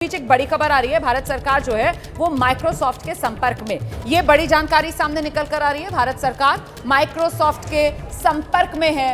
बीच एक बड़ी खबर आ रही है। भारत सरकार जो है वो माइक्रोसॉफ्ट के संपर्क में, ये बड़ी जानकारी सामने निकल कर आ रही है। भारत सरकार माइक्रोसॉफ्ट के संपर्क में है।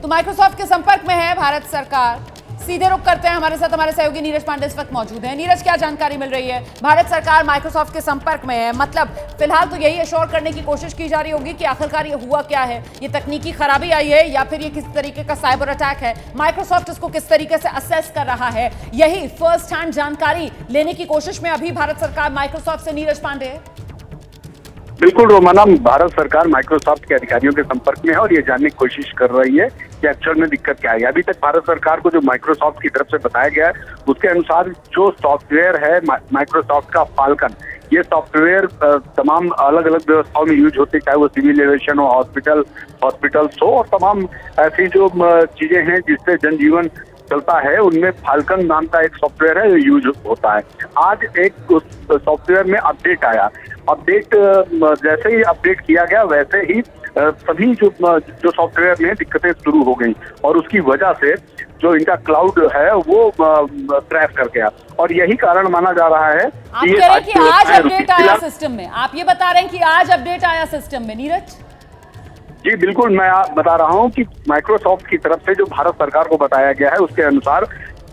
तो माइक्रोसॉफ्ट के संपर्क में है भारत सरकार। सीधे रुख करते हैं, हमारे साथ हमारे सहयोगी नीरज पांडे इस वक्त मौजूद हैं। नीरज, क्या जानकारी मिल रही है? भारत सरकार माइक्रोसॉफ्ट के संपर्क में है, मतलब फिलहाल तो यही एश्योर करने की कोशिश की जा रही होगी कि आखिरकार ये हुआ क्या है, ये तकनीकी खराबी आई है या फिर ये किस तरीके का साइबर अटैक है, माइक्रोसॉफ्ट इसको किस तरीके से असेस कर रहा है, यही फर्स्ट हैंड जानकारी लेने की कोशिश में अभी भारत सरकार माइक्रोसॉफ्ट से। नीरज पांडे। बिल्कुल रोमाना, भारत सरकार माइक्रोसॉफ्ट के अधिकारियों के संपर्क में है और ये जानने की कोशिश कर रही है कि एक्चुअल में दिक्कत क्या है। अभी तक भारत सरकार को जो माइक्रोसॉफ्ट की तरफ से बताया गया है उसके अनुसार जो सॉफ्टवेयर है माइक्रोसॉफ्ट का फाल्कन, ये सॉफ्टवेयर तमाम अलग अलग व्यवस्थाओं में यूज होते, चाहे वो सिविल एविएशन हो, हॉस्पिटल्स हो और तमाम ऐसी जो चीजें हैं जिससे जनजीवन चलता है, उनमें फाल्कन नाम का एक सॉफ्टवेयर है जो यूज होता है। आज एक उस सॉफ्टवेयर में अपडेट आया। अपडेट जैसे ही अपडेट किया गया वैसे ही सभी जो सॉफ्टवेयर में दिक्कतें शुरू हो गई और उसकी वजह से जो इनका क्लाउड है वो क्रैश कर गया और यही कारण माना जा रहा है कि आज अपडेट आया सिस्टम में। आप ये बता रहे हैं कि आज अपडेट आया सिस्टम में। नीरज जी बिल्कुल, मैं बता रहा हूं कि माइक्रोसॉफ्ट की तरफ से जो भारत सरकार को बताया गया है उसके अनुसार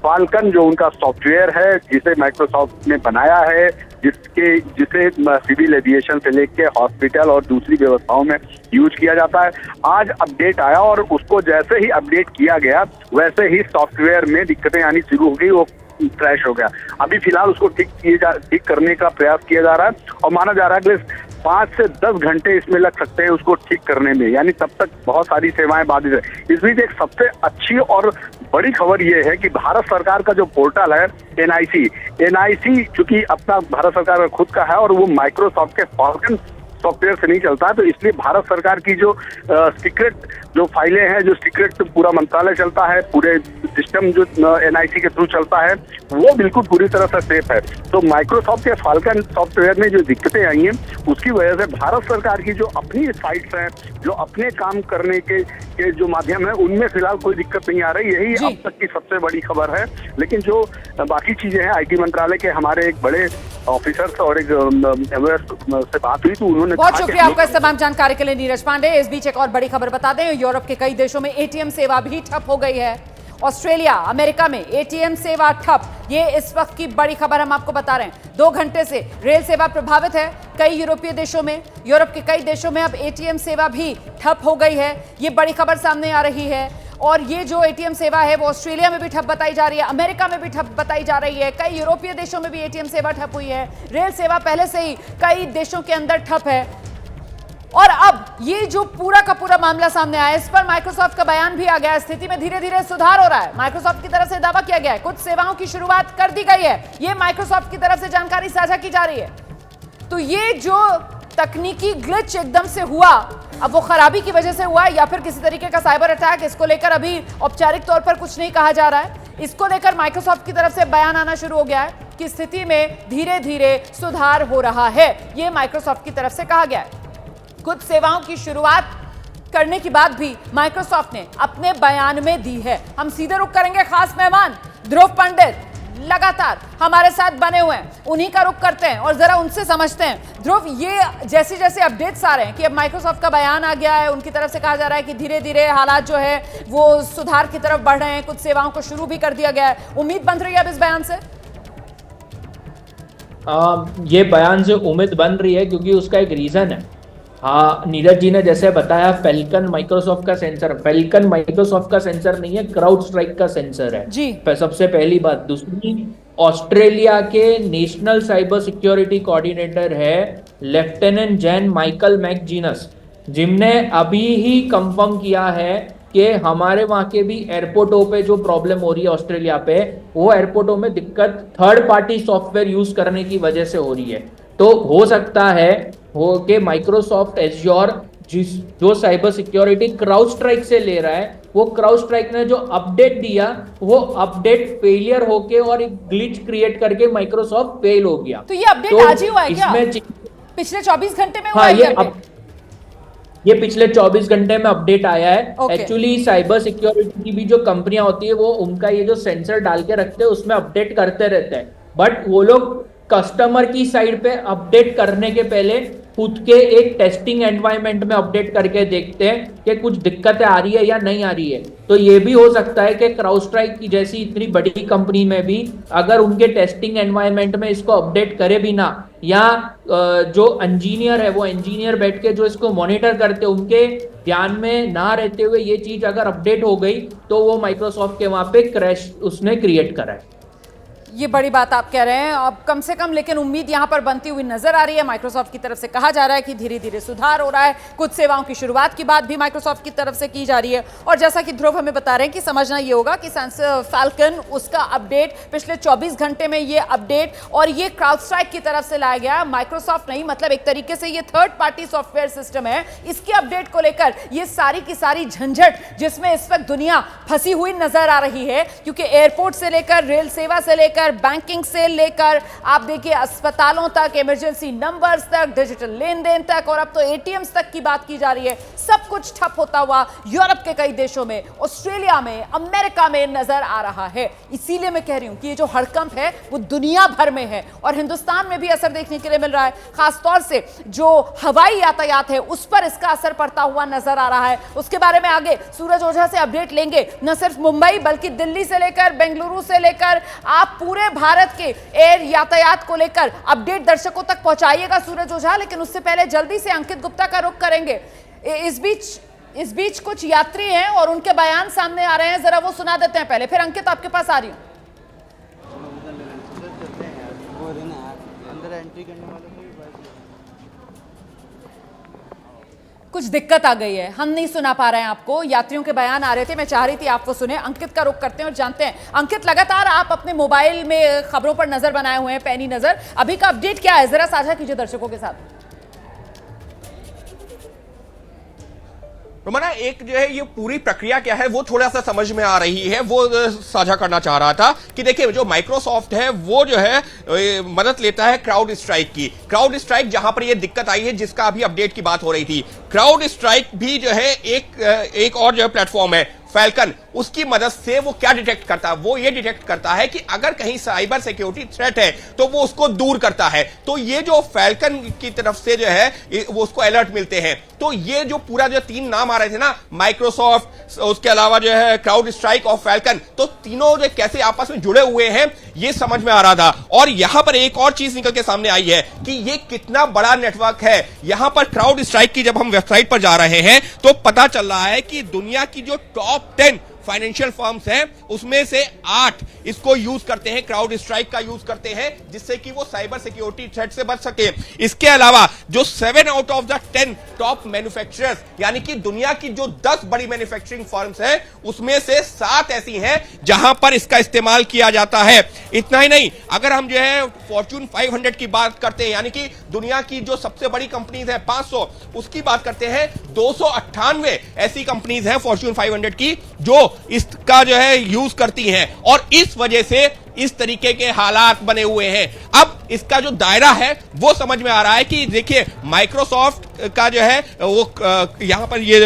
फाल्कन जो उनका सॉफ्टवेयर है जिसे माइक्रोसॉफ्ट ने बनाया है, जिसे सिविल एविएशन से लेके हॉस्पिटल और दूसरी व्यवस्थाओं में यूज किया जाता है, आज अपडेट आया और उसको जैसे ही अपडेट किया गया वैसे ही सॉफ्टवेयर में दिक्कतें आनी शुरू हो गई, वो क्रैश हो गया। अभी फिलहाल उसको ठीक करने का प्रयास किया जा रहा है और माना जा रहा है कि 5 से 10 घंटे इसमें लग सकते हैं उसको ठीक करने में, यानी तब तक बहुत सारी सेवाएं बाधित है। इस बीच एक सबसे अच्छी और बड़ी खबर ये है कि भारत सरकार का जो पोर्टल है एनआईसी चूंकि अपना भारत सरकार का खुद का है और वो माइक्रोसॉफ्ट के फाल्कन सॉफ्टवेयर से नहीं चलता है, तो इसलिए भारत सरकार की जो सीक्रेट जो फाइलें हैं, जो सीक्रेट पूरा मंत्रालय चलता है, पूरे सिस्टम जो एनआईसी के थ्रू चलता है, वो बिल्कुल पूरी तरह से सेफ है। तो माइक्रोसॉफ्ट के फाल्कन सॉफ्टवेयर में जो दिक्कतें आई हैं उसकी वजह से भारत सरकार की जो अपनी साइट्स हैं, जो अपने काम करने के जो माध्यम है, उनमें फिलहाल कोई दिक्कत नहीं आ रही। यही अब तक की सबसे बड़ी खबर है। लेकिन जो बाकी चीजें हैं, आईटी मंत्रालय के हमारे एक बड़े ऑफिसर्स और एक से बात हुई तो उन्होंने बहुत शुक्रिया आपका इस तमाम जानकारी के लिए नीरज पांडे। इस बीच एक और बड़ी खबर बता दें, यूरोप के कई देशों में एटीएम सेवा भी ठप हो गई है। ऑस्ट्रेलिया, अमेरिका में एटीएम सेवा ठप, ये इस वक्त की बड़ी खबर हम आपको बता रहे हैं। 2 घंटे से रेल सेवा प्रभावित है कई यूरोपीय देशों में। यूरोप के कई देशों में अब एटीएम सेवा भी ठप हो गई है, ये बड़ी खबर सामने आ रही है। और ये जो एटीएम सेवा है वो ऑस्ट्रेलिया में भी ठप बताई जा रही है, अमेरिका में भी ठप बताई जा रही है, कई यूरोपीय देशों में भी एटीएम सेवा ठप हुई है। रेल सेवा पहले से ही कई देशों के अंदर ठप है और अब ये जो पूरा का पूरा मामला सामने आया, इस पर माइक्रोसॉफ्ट का बयान भी आ गया है। स्थिति में धीरे धीरे सुधार हो रहा है। माइक्रोसॉफ्ट की तरफ से दावा किया गया है, कुछ सेवाओं की शुरुआत कर दी गई है, ये माइक्रोसॉफ्ट की तरफ से जानकारी साझा की जा रही है। तो ये जो तकनीकी ग्लिच एकदम से हुआ, अब वो खराबी की वजह से हुआ है या फिर किसी तरीके का साइबर अटैक, इसको लेकर अभी औपचारिक तौर पर कुछ नहीं कहा जा रहा है। इसको लेकर माइक्रोसॉफ्ट की तरफ से बयान आना शुरू हो गया है कि स्थिति में धीरे धीरे सुधार हो रहा है, ये माइक्रोसॉफ्ट की तरफ से कहा गया है। कुछ सेवाओं की शुरुआत करने की बात भी माइक्रोसॉफ्ट ने अपने बयान में दी है। हम सीधे रुख करेंगे, खास मेहमान ध्रुव पंडित लगातार हमारे साथ बने हुए हैं, उन्हीं का रुख करते हैं और जरा उनसे समझते हैं। ध्रुव, ये जैसे जैसे अपडेट्स आ रहे हैं कि अब माइक्रोसॉफ्ट का बयान आ गया है, उनकी तरफ से कहा जा रहा है कि धीरे धीरे हालात जो है वो सुधार की तरफ बढ़ रहे हैं, कुछ सेवाओं को शुरू भी कर दिया गया है, उम्मीद बन रही है अब इस बयान से? ये बयान से उम्मीद बन रही है क्योंकि उसका एक रीजन है। हाँ, नीरज जी ने जैसे बताया, फैल्कन माइक्रोसॉफ्ट का सेंसर, फैल्कन माइक्रोसॉफ्ट का सेंसर नहीं है, क्राउड स्ट्राइक का सेंसर है जी। सबसे पहली बात। दूसरी, ऑस्ट्रेलिया के नेशनल साइबर सिक्योरिटी कोऑर्डिनेटर है लेफ्टिनेंट जनरल माइकल मैकजीनस, जिनने अभी ही कंफर्म किया है कि हमारे वहां के भी एयरपोर्टों पे जो प्रॉब्लम हो रही है ऑस्ट्रेलिया पे, वो एयरपोर्टों में दिक्कत थर्ड पार्टी सॉफ्टवेयर यूज करने की वजह से हो रही है। तो हो सकता है हो कि माइक्रोसॉफ्ट एज्योर जो साइबर सिक्योरिटी क्राउड स्ट्राइक से ले रहा है, वो क्राउड स्ट्राइक ने जो अपडेट दिया वो अपडेट फेलियर होके और एक ग्लिच क्रिएट करके माइक्रोसॉफ्ट फेल हो गया। तो ये अपडेट आज ही हुआ है क्या? पिछले 24 घंटे में हुआ है? ये पिछले 24 घंटे में अपडेट आया है। Okay. एक्चुअली साइबर सिक्योरिटी की भी जो कंपनियां होती है वो उनका ये जो सेंसर डाल के रखते हैं उसमें अपडेट करते रहते हैं, बट वो लोग कस्टमर की साइड पे अपडेट करने के पहले खुद के एक टेस्टिंग एनवायरनमेंट में अपडेट करके देखते हैं कि कुछ दिक्कतें आ रही है या नहीं आ रही है। तो ये भी हो सकता है कि क्राउडस्ट्राइक की जैसी इतनी बड़ी कंपनी में भी अगर उनके टेस्टिंग एनवायरनमेंट में इसको अपडेट करे भी ना, या जो इंजीनियर है वो इंजीनियर बैठ के जो इसको मॉनिटर करते उनके ध्यान में ना रहते हुए ये चीज अगर अपडेट हो गई तो वो माइक्रोसॉफ्ट के वहां पे क्रैश उसने क्रिएट करा है। ये बड़ी बात आप कह रहे हैं। अब कम से कम लेकिन उम्मीद यहां पर बनती हुई नजर आ रही है। माइक्रोसॉफ्ट की तरफ से कहा जा रहा है कि धीरे धीरे सुधार हो रहा है, कुछ सेवाओं की शुरुआत की बात भी माइक्रोसॉफ्ट की तरफ से की जा रही है। और जैसा कि ध्रुव हमें बता रहे हैं कि समझना ये होगा कि फैल्कन उसका अपडेट पिछले 24 घंटे में ये अपडेट और ये क्राउडस्ट्राइक की तरफ से लाया गया। माइक्रोसॉफ्ट नहीं, मतलब एक तरीके से ये थर्ड पार्टी सॉफ्टवेयर सिस्टम है, इसके अपडेट को लेकर ये सारी की सारी झंझट जिसमें इस वक्त दुनिया फंसी हुई नजर आ रही है, क्योंकि एयरपोर्ट से लेकर रेल सेवा से लेकर बैंकिंग से लेकर आप देखिए अस्पतालों तक, इमरजेंसी नंबर्स तक, डिजिटल लेन देन तक और अब तो एटीएम्स तक की बात की जा रही है। सब कुछ ठप होता हुआ यूरोप के कई देशों में, ऑस्ट्रेलिया में, अमेरिका में नजर आ रहा है। इसीलिए मैं कह रही हूं कि ये जो हड़कंप है वो दुनिया भर में है और हिंदुस्तान में भी असर देखने के लिए मिल रहा है। खासतौर से जो हवाई यातायात है उस पर इसका असर पड़ता हुआ नजर आ रहा है। उसके बारे में आगे सूरज ओझा से अपडेट लेंगे, न सिर्फ मुंबई बल्कि दिल्ली से लेकर बेंगलुरु से लेकर आप पूरे भारत के एयर यातायात को लेकर अपडेट दर्शकों तक पहुंचाइएगा सूरज ओझा। लेकिन उससे पहले जल्दी से अंकित गुप्ता का रुख करेंगे। इस बीच कुछ यात्री हैं और उनके बयान सामने आ रहे हैं, जरा वो सुना देते हैं पहले, फिर अंकित आपके पास आ रही हूं। कुछ दिक्कत आ गई है, हम नहीं सुना पा रहे हैं आपको। यात्रियों के बयान आ रहे थे, मैं चाह रही थी आप वो सुने। अंकित का रुख करते हैं और जानते हैं। अंकित, लगातार आप अपने मोबाइल में खबरों पर नजर बनाए हुए हैं, पैनी नजर, अभी का अपडेट क्या है, जरा साझा कीजिए दर्शकों के साथ। रोमाना, एक जो है ये पूरी प्रक्रिया क्या है वो थोड़ा सा समझ में आ रही है, वो साझा करना चाह रहा था कि देखिए जो माइक्रोसॉफ्ट है वो जो है मदद लेता है क्राउड स्ट्राइक की। क्राउड स्ट्राइक जहां पर ये दिक्कत आई है जिसका अभी अपडेट की बात हो रही थी, क्राउड स्ट्राइक भी जो है एक और जो है प्लेटफॉर्म है फैल्कन, उसकी मदद से वो क्या डिटेक्ट करता है, वो ये डिटेक्ट करता है कि अगर कहीं साइबर सिक्योरिटी थ्रेट है तो वो उसको दूर करता है। तो ये जो फैल्कन की तरफ से जो है वो उसको अलर्ट मिलते हैं। तो ये जो पूरा जो तीन नाम आ रहे थे ना, माइक्रोसॉफ्ट, उसके अलावा जो है क्राउड स्ट्राइक और फैल्कन, तो तीनों जो कैसे आपस में जुड़े हुए हैं ये समझ में आ रहा था। और यहां पर एक और चीज निकल के सामने आई है कि ये कितना बड़ा नेटवर्क है। यहां पर क्राउड स्ट्राइक की जब हम वेबसाइट पर जा रहे हैं तो पता चल रहा है कि दुनिया की जो टॉप 10 फाइनेंशियल फर्म्स हैं उसमें से 8 इसको यूज करते हैं, क्राउड स्ट्राइक का यूज करते हैं, जिससे कि वो साइबर सिक्योरिटी थ्रेट से बच सके। इसके अलावा जो 7 out of the 10 top manufacturers, यानी कि दुनिया की जो 10 बड़ी मैन्युफैक्चरिंग फर्म्स हैं उसमें से 7 ऐसी हैं जहां पर इसका इस्तेमाल किया जाता है। इतना ही नहीं, अगर हम जो है फॉर्च्यून 500 की बात करते हैं, यानी कि दुनिया की जो सबसे बड़ी कंपनीज है 500, उसकी बात करते हैं, 298 ऐसी कंपनीज हैं फॉर्च्यून 500 की जो इसका जो है यूज करती हैं। और इस वजह से इस तरीके के हालात बने हुए हैं। अब इसका जो दायरा है वो समझ में आ रहा है कि देखिए माइक्रोसॉफ्ट का जो है वो यहां पर ये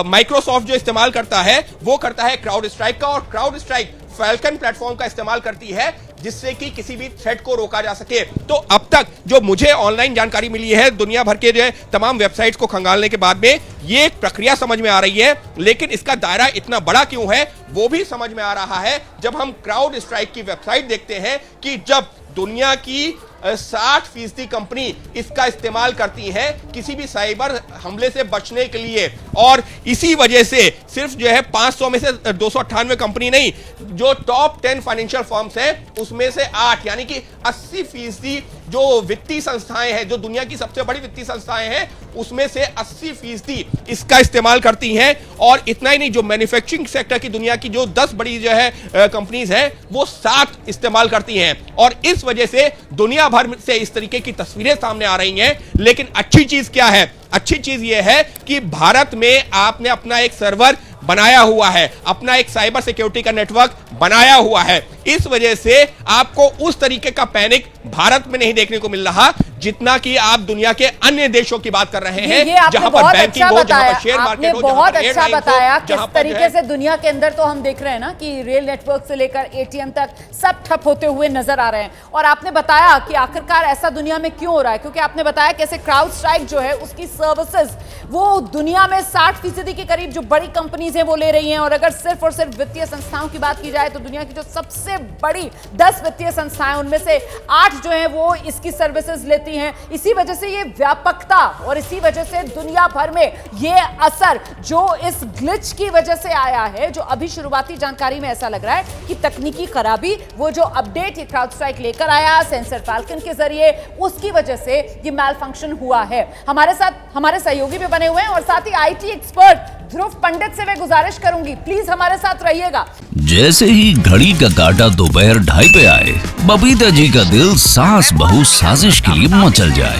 माइक्रोसॉफ्ट जो इस्तेमाल करता है वो करता है क्राउड स्ट्राइक का, और क्राउड स्ट्राइक फैल्कन प्लेटफॉर्म का इस्तेमाल करती है जिससे कि किसी भी थ्रेट को रोका जा सके। तो अब तक जो मुझे ऑनलाइन जानकारी मिली है दुनिया भर के जो है तमाम वेबसाइट्स को खंगालने के बाद में, ये एक प्रक्रिया समझ में आ रही है, लेकिन इसका दायरा इतना बड़ा क्यों है वो भी समझ में आ रहा है जब हम क्राउड स्ट्राइक की वेबसाइट देखते हैं कि जब दुनिया की 60% कंपनी इसका इस्तेमाल करती है किसी भी साइबर हमले से बचने के लिए। और इसी वजह से सिर्फ जो है 500 में से 298 कंपनी नहीं, जो टॉप 10 फाइनेंशियल फर्म्स हैं उसमें से 8, यानी कि 80% जो वित्तीय संस्थाएं हैं, जो दुनिया की सबसे बड़ी वित्तीय संस्थाएं हैं, उसमें से 80% इसका इस्तेमाल करती हैं। और इतना ही नहीं, जो मैन्युफैक्चरिंग सेक्टर की दुनिया की जो 10 बड़ी जो है कंपनीज हैं वो 7 इस्तेमाल करती हैं। और इस वजह से दुनिया भर से इस तरीके की तस्वीरें सामने आ रही हैं। लेकिन अच्छी चीज क्या है? अच्छी चीज यह है कि भारत में आपने अपना एक सर्वर बनाया हुआ है, अपना एक साइबर सिक्योरिटी का नेटवर्क बनाया हुआ है। इस वजह से आपको उस तरीके का पैनिक भारत में नहीं देखने को मिल रहा जितना कि आप दुनिया के अन्य देशों की बात कर रहे हैं, ये आपने जहां पर बहुत बैंकिंग अच्छा हो, जहां बताया, पर शेयर आपने मार्केट हो, बहुत जहां पर अच्छा एयरलाइन हो, बताया किस जहां पर जो तरीके है से दुनिया के अंदर तो हम देख रहे हैं ना कि रेल नेटवर्क से लेकर एटीएम तक सब ठप होते हुए नजर आ रहे हैं। और आपने बताया कि आखिरकार ऐसा दुनिया में क्यों हो रहा है, क्योंकि आपने बताया कैसे क्राउड स्ट्राइक जो है उसकी सर्विसेज वो दुनिया में 60% के करीब जो बड़ी कंपनीज हैं वो ले रही हैं। और अगर सिर्फ और सिर्फ वित्तीय संस्थाओं की बात की जाए तो दुनिया की जो सबसे बड़ी 10 वित्तीय संस्थाएं उनमें से 8 जो है वो इसकी सर्विसेज लेती हैं। इसी वजह से ये व्यापकता और इसी वजह से दुनिया भर में ये असर जो इस ग्लिच की वजह से आया है, जो अभी शुरुआती जानकारी में ऐसा लग रहा है कि तकनीकी खराबी, वो जो अपडेट ये क्राउड स्ट्राइक लेकर आया सेंसर फाल्कन के जरिए, उसकी वजह से ये मैल फंक्शन हुआ है। हमारे साथ हमारे सहयोगी भी बने हुए हैं और साथ ही आईटी एक्सपर्ट ध्रुव पंडित से मैं गुजारिश करूंगी, प्लीज हमारे साथ रहिएगा। जैसे ही घड़ी का काटा दोपहर 2:30 पे आए, बबीता जी का दिल सास बहू साजिश के लिए मचल जाए।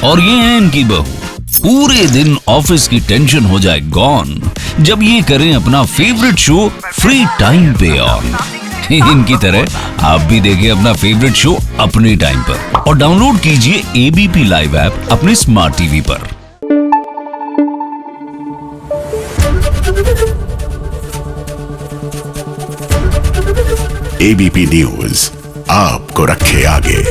और ये है इनकी बहू, पूरे दिन ऑफिस की टेंशन हो जाए गॉन जब ये करें अपना फेवरेट शो फ्री टाइम पे ऑन। इनकी तरह आप भी देखिए अपना फेवरेट शो अपने टाइम पर और डाउनलोड कीजिए एबीपी लाइव ऐप अपने स्मार्ट टीवी पर। एबीपी न्यूज आपको रखे आगे।